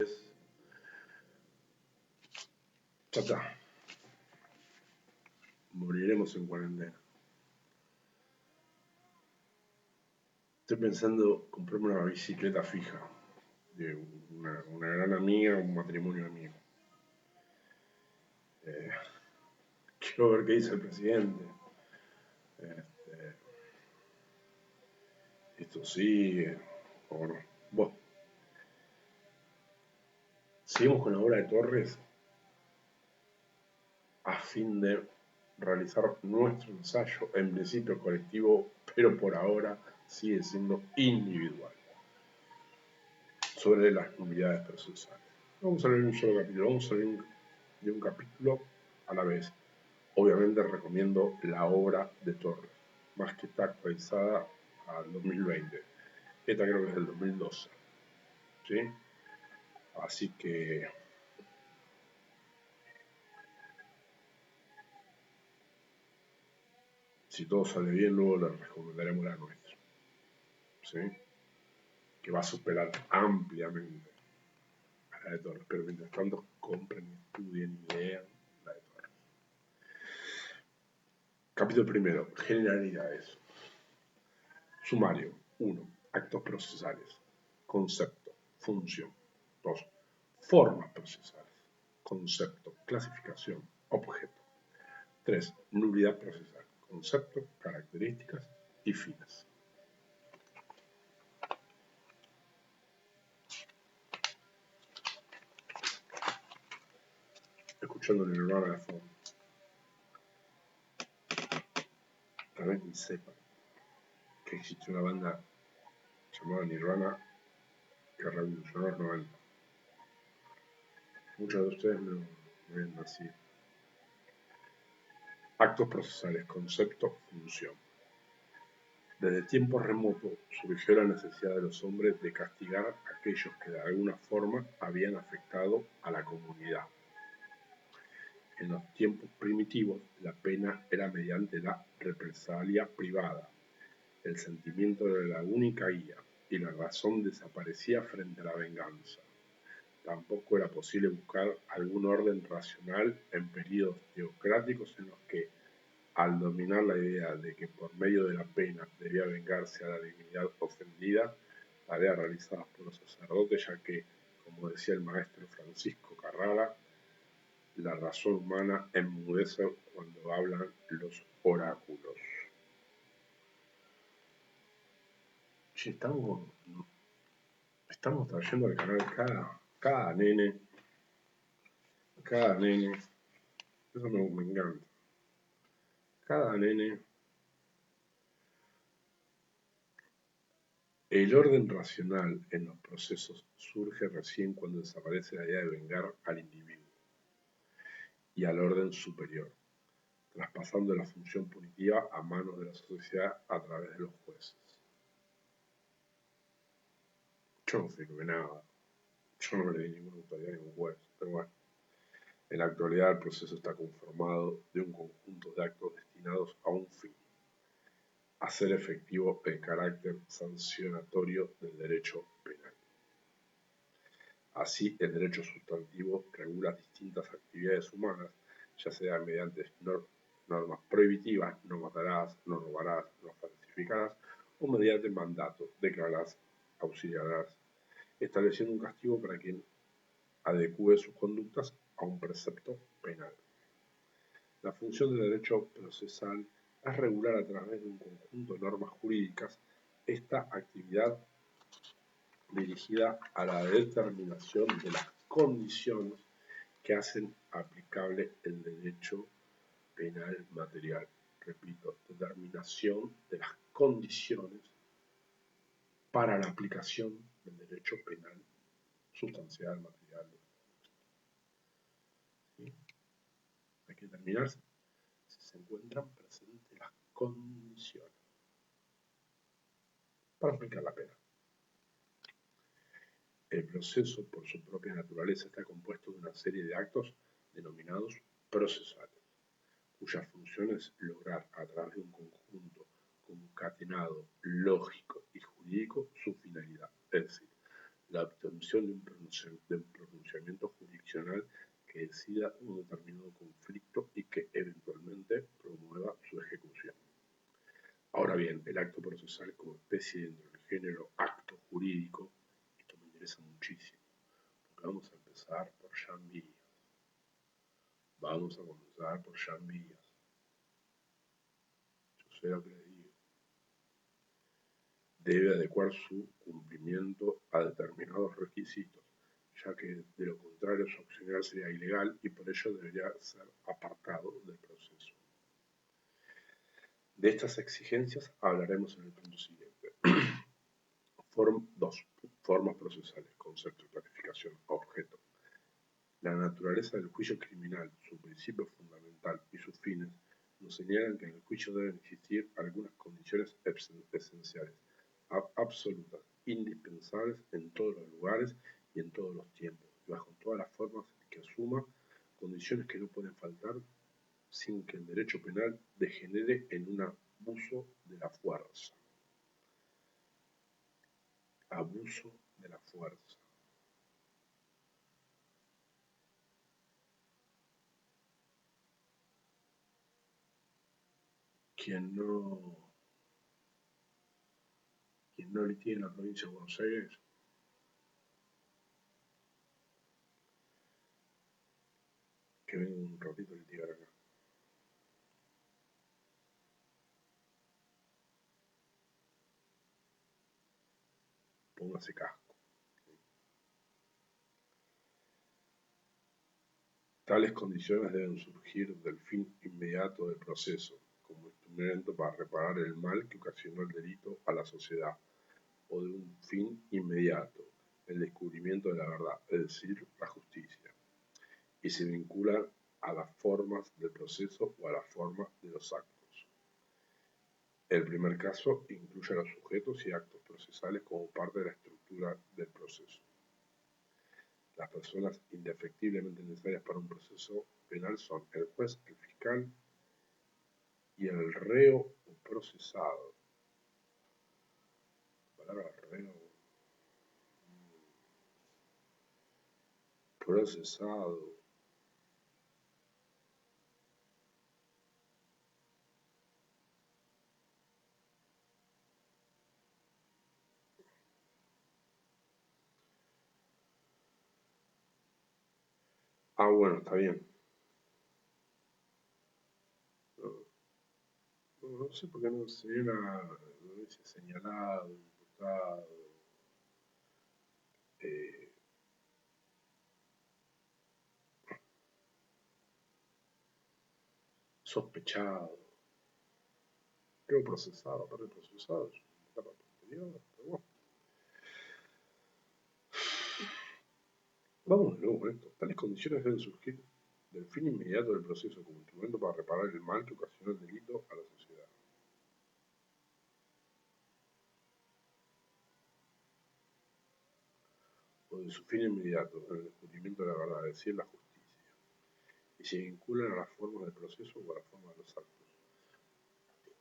Ya está. Moriremos en cuarentena. Estoy pensando comprarme una bicicleta fija de una gran amiga, un matrimonio amigo. Quiero ver qué dice el presidente. Esto sigue o no. Bueno, seguimos con la obra de Torres a fin de realizar nuestro ensayo, en principio colectivo, pero por ahora sigue siendo individual, sobre las unidades procesales. Vamos a leer un solo capítulo, vamos a leer de un capítulo a la vez. Obviamente recomiendo la obra de Torres, más que está actualizada al 2020. Esta creo que es del 2012. ¿Sí? Así que si todo sale bien, luego les recomendaremos la nuestra. ¿Sí? Que va a superar ampliamente a la de Torres. Pero mientras tanto, compren, estudien y lean la de Torres. Capítulo primero. Generalidades. Sumario. 1. Actos procesales. Concepto. Función. 2. Formas procesales. Concepto, clasificación, objeto. 3. Nulidad procesal. Concepto, características y fines. Escuchando Nirvana de fondo. Realmente sepan que existe una banda llamada Nirvana que revolucionó los 90. Muchos de ustedes no habían nacido. Actos procesales, concepto, función. Desde tiempos remotos surgió la necesidad de los hombres de castigar a aquellos que de alguna forma habían afectado a la comunidad. En los tiempos primitivos, la pena era mediante la represalia privada. El sentimiento era la única guía y la razón desaparecía frente a la venganza. Tampoco era posible buscar algún orden racional en períodos teocráticos en los que, al dominar la idea de que por medio de la pena debía vengarse a la divinidad ofendida, tarea realizada por los sacerdotes, ya que, como decía el maestro Francisco Carrara, la razón humana enmudece cuando hablan los oráculos. Sí, estamos trayendo al canal cada nene, eso me encanta, cada nene. El orden racional en los procesos surge recién cuando desaparece la idea de vengar al individuo y al orden superior, traspasando la función punitiva a manos de la sociedad a través de los jueces. Yo no firmé nada, yo no le di ninguna autoridad a ningún juez, pero bueno. En la actualidad el proceso está conformado de un conjunto de actos destinados a un fin: hacer efectivo el carácter sancionatorio del derecho penal. Así, el derecho sustantivo regula distintas actividades humanas, ya sea mediante normas prohibitivas, no matarás, no robarás, no falsificarás, o mediante mandatos, declararás, auxiliarás, estableciendo un castigo para quien adecúe sus conductas a un precepto penal. La función del derecho procesal es regular a través de un conjunto de normas jurídicas esta actividad dirigida a la determinación de las condiciones que hacen aplicable el derecho penal material. Repito, determinación de las condiciones para la aplicación del derecho penal sustancial, material. ¿Sí? Hay que determinar si se encuentran presentes las condiciones para aplicar la pena. El proceso, por su propia naturaleza, está compuesto de una serie de actos denominados procesales, cuya función es lograr a través de un conjunto concatenado, lógico y jurídico su finalidad, es decir, la obtención de un pronunciamiento jurisdiccional que decida un determinado conflicto y que eventualmente promueva su ejecución. Ahora bien, el acto procesal como especie dentro del género acto jurídico, esto me interesa muchísimo, porque vamos a empezar por Jean Villas. Vamos a comenzar por Jean Villas. Yo sé lo que les digo. Debe adecuar su cumplimiento a determinados requisitos, ya que de lo contrario su accionar sería ilegal y por ello debería ser apartado del proceso. De estas exigencias hablaremos en el punto siguiente. 2. Formas procesales, concepto, clasificación, objeto. La naturaleza del juicio criminal, su principio fundamental y sus fines nos señalan que en el juicio deben existir algunas condiciones esenciales, absolutas, indispensables en todos los lugares y en todos los tiempos, y bajo todas las formas que asuma, condiciones que no pueden faltar sin que el derecho penal degenere en un abuso de la fuerza. Abuso de la fuerza. Quien no litigue en la provincia de Buenos Aires, que venga un ratito a litigar acá. Póngase casco. Tales condiciones deben surgir del fin inmediato del proceso, como instrumento para reparar el mal que ocasionó el delito a la sociedad, o de un fin inmediato, el descubrimiento de la verdad, es decir, la justicia, y se vinculan a las formas del proceso o a las formas de los actos. El primer caso incluye a los sujetos y actos procesales como parte de la estructura del proceso. Las personas indefectiblemente necesarias para un proceso penal son el juez, el fiscal y el reo o procesado. La palabra reo, procesado. Bueno, está bien. No sé por qué no dice señalado, imputado, sospechado. Creo procesado, aparte de procesado, es una etapa posterior, pero bueno. Vamos de nuevo con esto. Tales condiciones deben surgir del fin inmediato del proceso como instrumento para reparar el mal que ocasionó el delito a la sociedad. O de su fin inmediato, en el descubrimiento de la verdad, es decir, la justicia, y se vinculan a las formas del proceso o a las formas de los actos.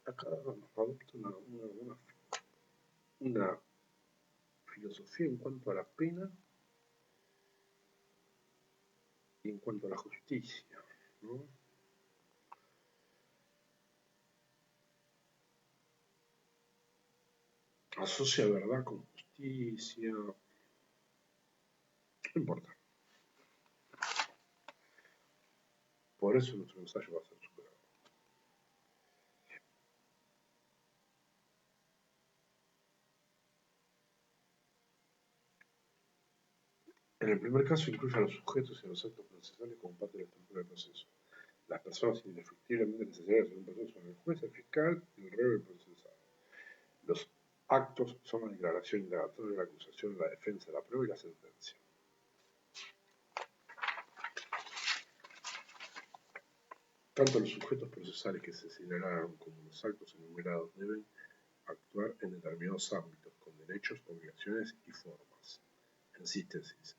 Acá nos adopta una filosofía en cuanto a la pena y en cuanto a la justicia, ¿no? Asocia verdad con justicia, no importa. Por eso nuestro ensayo va a ser superado. En el primer caso incluye a los sujetos y a los actos procesales como parte de la estructura del proceso. Las personas indefectiblemente necesarias en un proceso son el juez, el fiscal y el reo del procesado. Los actos son la declaración indagatoria, la acusación, la defensa, la prueba y la sentencia. Tanto los sujetos procesales que se señalaron como los actos enumerados deben actuar en determinados ámbitos, con derechos, obligaciones y formas. En síntesis,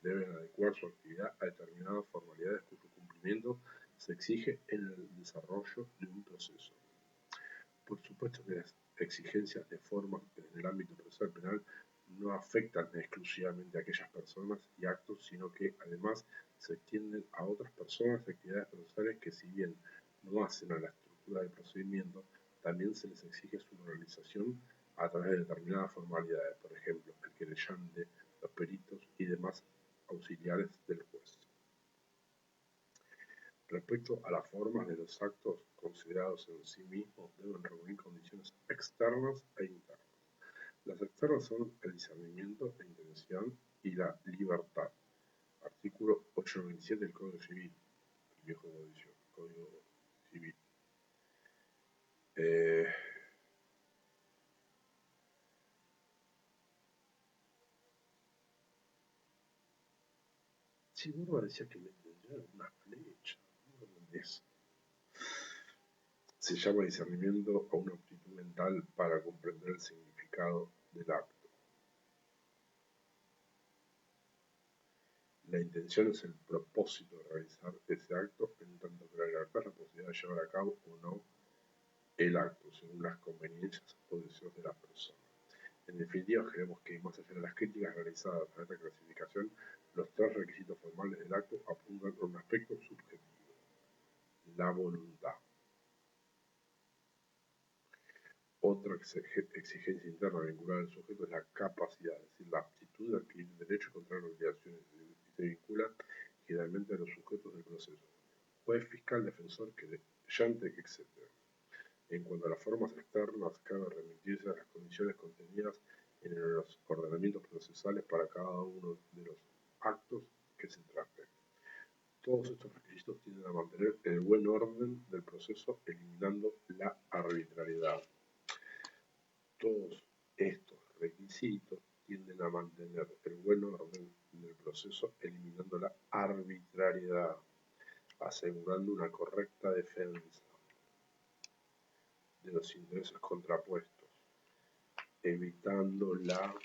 deben adecuar su actividad a determinadas formalidades cuyo cumplimiento se exige en el desarrollo de un proceso. Por supuesto que las exigencias de forma en el ámbito procesal penal no afectan exclusivamente a aquellas personas y actos, sino que además se extienden a otras personas y actividades procesales que, si bien no hacen a la estructura del procedimiento, también se les exige su realización a través de determinadas formalidades, por ejemplo, el querellante, los peritos y demás auxiliares del juez. Respecto a las formas de los actos considerados en sí mismos, deben reunir condiciones externas e internas. Las externas son el discernimiento, la intención y la libertad. Artículo 897 del Código Civil, el viejo Código Civil. Sí, Borba decía que le tendría una flecha. No sé eso. Se llama discernimiento a una aptitud mental para comprender el significado del acto. La intención es el propósito de realizar ese acto, en tanto que la libertad es la posibilidad de llevar a cabo o no el acto, según las conveniencias o deseos de la persona. En definitiva, creemos que, más allá de las críticas realizadas a esta clasificación, los tres requisitos formales del acto apuntan a un aspecto subjetivo: la voluntad. Otra exigencia interna vinculada al sujeto es la capacidad, es decir, la aptitud de adquirir derecho y contraer obligaciones, y se vincula generalmente a los sujetos del proceso: juez, fiscal, defensor, querellante, etc. En cuanto a las formas externas, cabe remitirse a las condiciones contenidas en los ordenamientos procesales para cada uno de los actos que se traten. Todos estos requisitos tienden a mantener el buen orden del proceso, eliminando la arbitrariedad. Todos estos requisitos tienden a mantener el buen orden del proceso, eliminando la arbitrariedad, asegurando una correcta defensa de los intereses contrapuestos, evitando la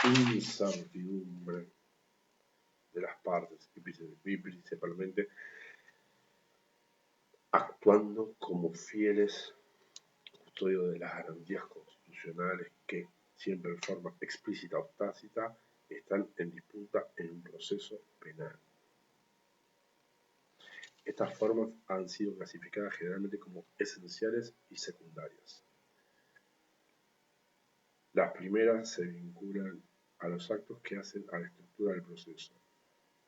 incertidumbre de las partes y principalmente actuando como fieles custodios de las garantías constitucionales que, siempre en forma explícita o tácita, están en disputa en un proceso penal. Estas formas han sido clasificadas generalmente como esenciales y secundarias. Las primeras se vinculan a los actos que hacen a la estructura del proceso.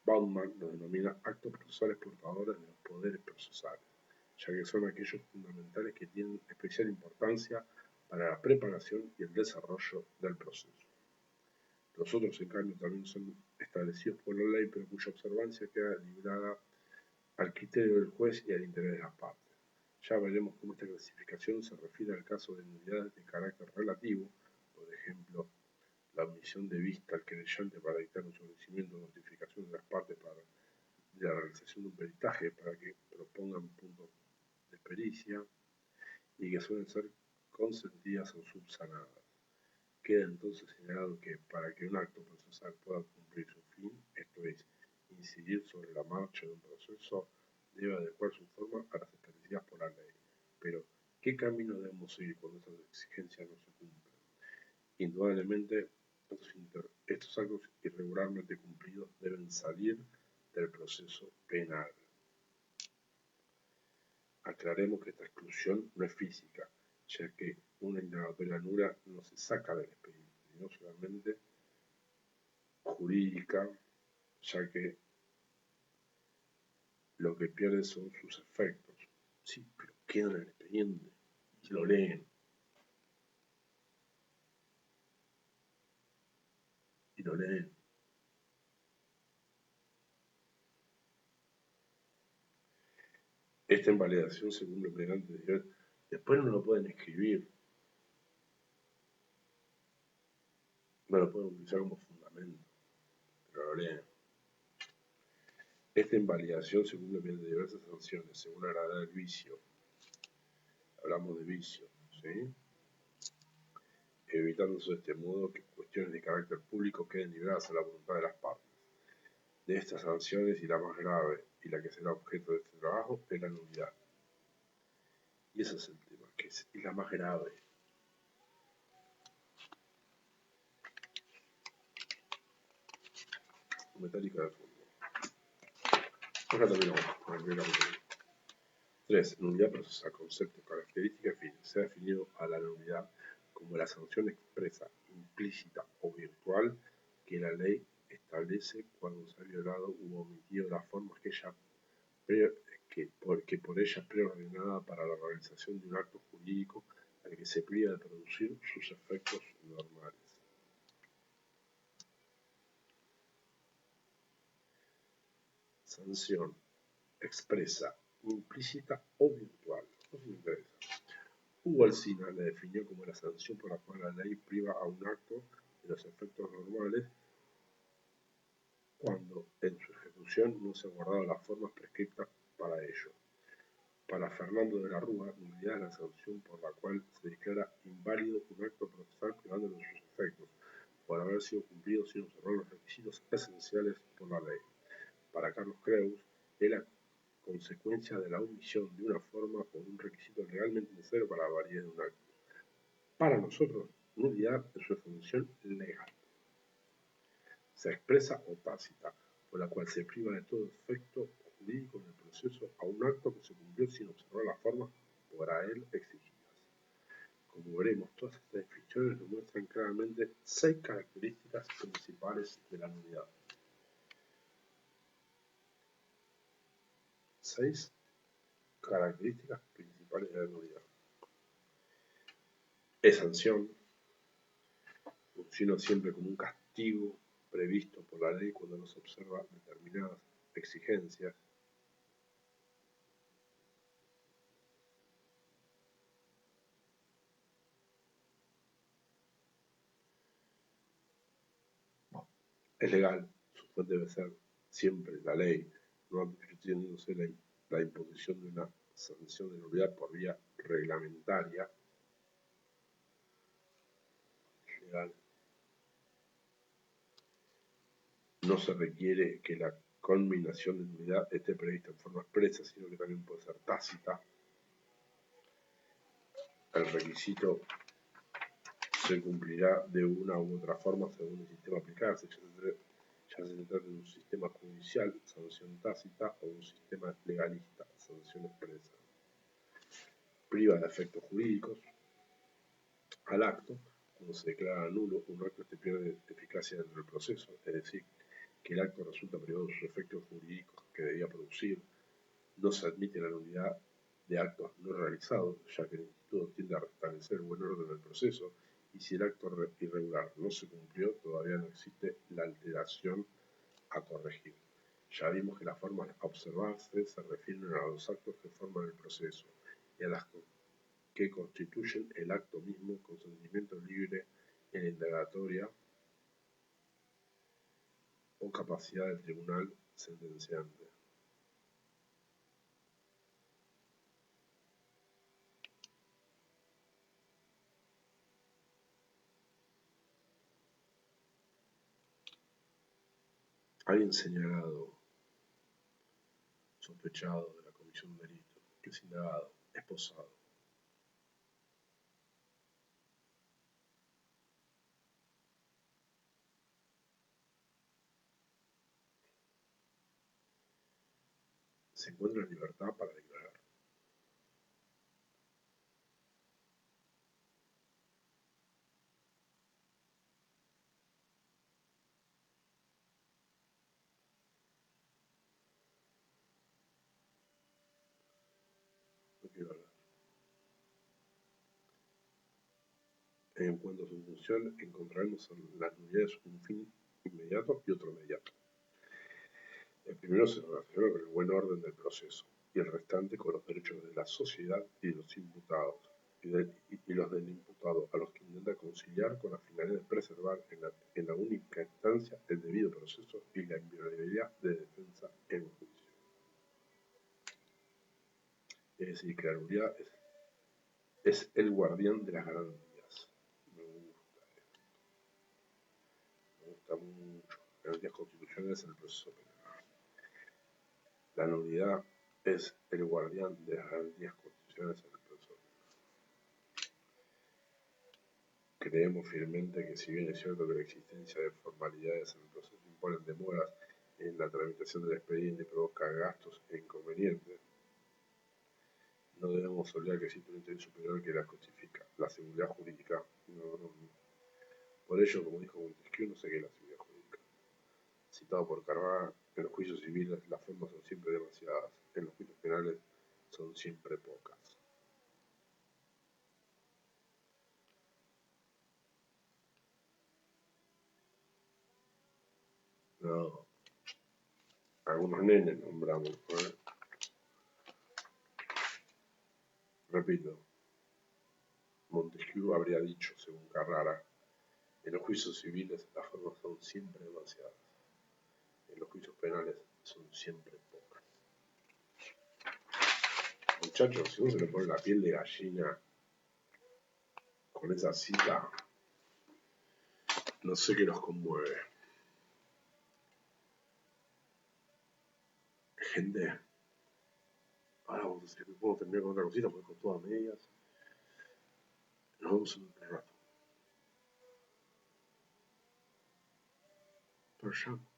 Bauman los denomina actos procesales portadores de los poderes procesales, ya que son aquellos fundamentales que tienen especial importancia para la preparación y el desarrollo del proceso. Los otros, en cambio, también son establecidos por la ley, pero cuya observancia queda librada al criterio del juez y al interés de las partes. Ya veremos cómo esta clasificación se refiere al caso de nulidades de carácter relativo, por ejemplo, la omisión de vista al querellante para dictar un sometimiento de notificación de las partes para la realización de un peritaje para que propongan puntos de pericia y que suelen ser consentidas o subsanadas. Queda entonces señalado que para que un acto procesal pueda cumplir su fin, esto es, incidir sobre la marcha de un proceso, debe adecuar su forma a las establecidas por la ley. Pero, ¿qué camino debemos seguir cuando estas exigencias no se cumplen? Indudablemente, estos actos irregularmente cumplidos deben salir del proceso penal. Aclaremos que esta exclusión no es física, ya que una indagatoria nula no se saca del expediente, sino solamente jurídica, ya que lo que pierde son sus efectos. Sí, pero queda en el expediente y lo leen. Y lo leen. Esta invalidación se cumple mediante después no lo pueden escribir. No lo pueden utilizar como fundamento, pero lo leen. Esta invalidación se cumple mediante diversas sanciones, según la gravedad del vicio. Hablamos de vicio, ¿sí? Evitándose de este modo que cuestiones de carácter público queden libradas a la voluntad de las partes. De estas sanciones, y la más grave y la que será objeto de este trabajo, es la nulidad. Y ese es el tema, que es la más grave. Metálica de fondo. Acá terminamos con el primer capítulo. 3. Nulidad procesal, concepto, característica, fin. Se ha definido a la nulidad como la sanción expresa, implícita o virtual que la ley establece cuando se ha violado u omitido la forma que por ella es preordenada para la realización de un acto jurídico al que se priva de producir sus efectos normales. Sanción expresa, implícita o virtual. Eso me interesa. Hugo Alsina la definió como la sanción por la cual la ley priva a un acto de los efectos normales cuando en su ejecución no se han guardado las formas prescritas para ello. Para Fernando de la Rúa, nulidad es la sanción por la cual se declara inválido un acto procesal privándolo de sus efectos, por haber sido cumplido sin observar los requisitos esenciales por la ley. Para Carlos Creus, es la consecuencia de la omisión de una forma o de un requisito legalmente necesario para la validez de un acto. Para nosotros, nulidad es una sanción legal. Se expresa o tácita, por la cual se priva de todo efecto jurídico en el proceso a un acto que se cumplió sin observar las formas para él exigidas. Como veremos, todas estas definiciones nos muestran claramente 6 características principales de la nulidad. 6 características principales de la nulidad. Es sanción, funciona siempre como un castigo previsto por la ley cuando no se observa determinadas exigencias. Es legal, su fuente debe ser siempre la ley, no advirtiéndose la imposición de una sanción de nulidad por vía reglamentaria. Es legal. No se requiere que la conminación de nulidad esté prevista en forma expresa, sino que también puede ser tácita. El requisito se cumplirá de una u otra forma según el sistema a aplicarse, ya se trata de un sistema judicial, sanción tácita, o un sistema legalista, sanción expresa. Priva de efectos jurídicos al acto cuando se declara nulo un acto que pierde eficacia dentro del proceso, es decir, que el acto resulta privado de sus efectos jurídicos que debía producir. No se admite la nulidad de actos no realizados, ya que el instituto tiende a restablecer el buen orden del proceso, y si el acto irregular no se cumplió, todavía no existe la alteración a corregir. Ya vimos que las formas a observarse se refieren a los actos que forman el proceso y a las que constituyen el acto mismo, consentimiento libre en la indagatoria o capacidad del tribunal sentenciante. Alguien señalado, sospechado de la comisión de delito, que es indagado, esposado. Se encuentra en libertad para declarar. No quiero hablar. En cuanto a su función, encontraremos en las nulidades un fin inmediato y otro inmediato. El primero se relaciona con el buen orden del proceso y el restante con los derechos de la sociedad y de los imputados y los del imputado, a los que intenta conciliar con la finalidad de preservar en la única instancia el debido proceso y la inviolabilidad de defensa en juicio. Es decir, que la nulidad es el guardián de las garantías. Me gusta mucho. Garantías constitucionales en el proceso penal. La nulidad es el guardián de las garantías constitucionales en el proceso Creemos firmemente que si bien es cierto que la existencia de formalidades en el proceso imponen demoras en la tramitación del expediente y provoca gastos e inconvenientes, no debemos olvidar que existe un interés superior que las justifica, la seguridad jurídica. Por ello, como dijo Montesquieu, no sé qué es la seguridad jurídica. Citado por Carvajal, en los juicios civiles las formas son siempre demasiadas, en los juicios penales son siempre pocas. No, algunos nenes nombramos. Repito, Montesquieu habría dicho, según Carrara, en los juicios civiles las formas son siempre demasiadas, en los juicios penales son siempre pocas. Muchachos, si uno se le pone la piel de gallina con esa cita, no sé qué nos conmueve. Gente, ahora vamos a terminar con otra cosita porque con todas medias. Nos vemos en un rato. Pero ya.